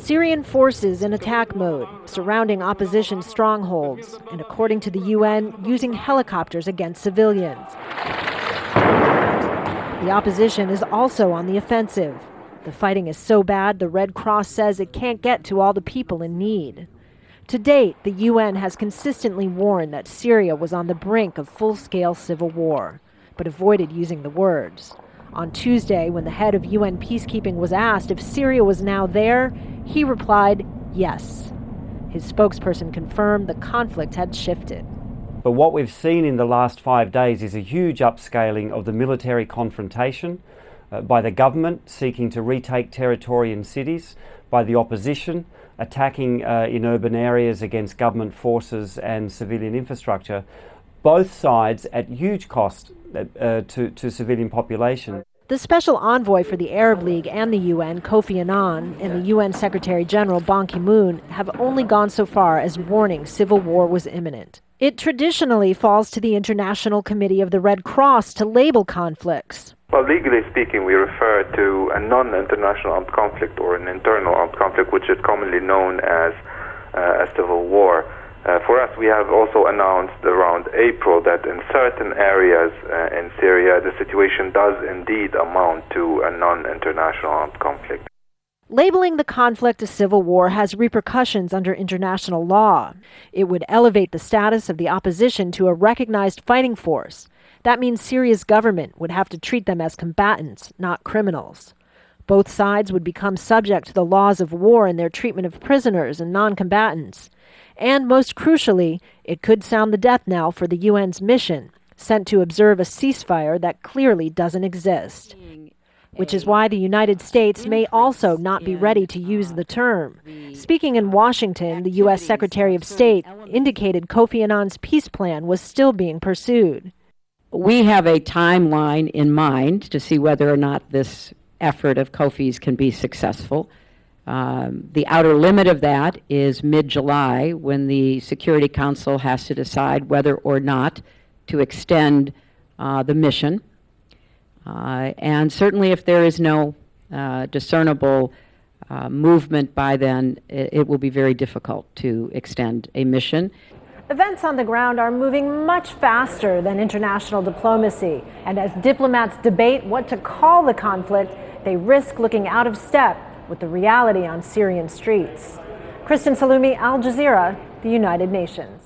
Syrian forces in attack mode, surrounding opposition strongholds, and according to the UN, using helicopters against civilians. The opposition is also on the offensive. The fighting is so bad, the Red Cross says it can't get to all the people in need. To date, the UN has consistently warned that Syria was on the brink of full-scale civil war, but avoided using the words. On Tuesday, when the head of UN peacekeeping was asked if Syria was now there, he replied, yes. His spokesperson confirmed the conflict had shifted. But what we've seen in the last 5 days is a huge upscaling of the military confrontation by the government seeking to retake territory in cities, by the opposition attacking in urban areas against government forces and civilian infrastructure, both sides at huge cost to civilian population. The special envoy for the Arab League and the UN, Kofi Annan, and the UN Secretary General Ban Ki-moon have only gone so far as warning civil war was imminent. It traditionally falls to the International Committee of the Red Cross to label conflicts. Well, legally speaking, we refer to a non-international armed conflict or an internal armed conflict, which is commonly known as a civil war. For us, we have also announced around April that in certain areas in Syria, the situation does indeed amount to a non-international armed conflict. Labeling the conflict a civil war has repercussions under international law. It would elevate the status of the opposition to a recognized fighting force. That means Syria's government would have to treat them as combatants, not criminals. Both sides would become subject to the laws of war in their treatment of prisoners and non-combatants. And most crucially, it could sound the death knell for the UN's mission, sent to observe a ceasefire that clearly doesn't exist. Which is why the United States may also not be ready to use the term. Speaking in Washington, the U.S. Secretary of State indicated Kofi Annan's peace plan was still being pursued. We have a timeline in mind to see whether or not this effort of Kofi's can be successful. The outer limit of that is mid-July, when the Security Council has to decide whether or not to extend the mission. And certainly if there is no discernible movement by then, it will be very difficult to extend a mission. Events on the ground are moving much faster than international diplomacy. And as diplomats debate what to call the conflict, they risk looking out of step with the reality on Syrian streets. Kristen Salumi, Al Jazeera, the United Nations.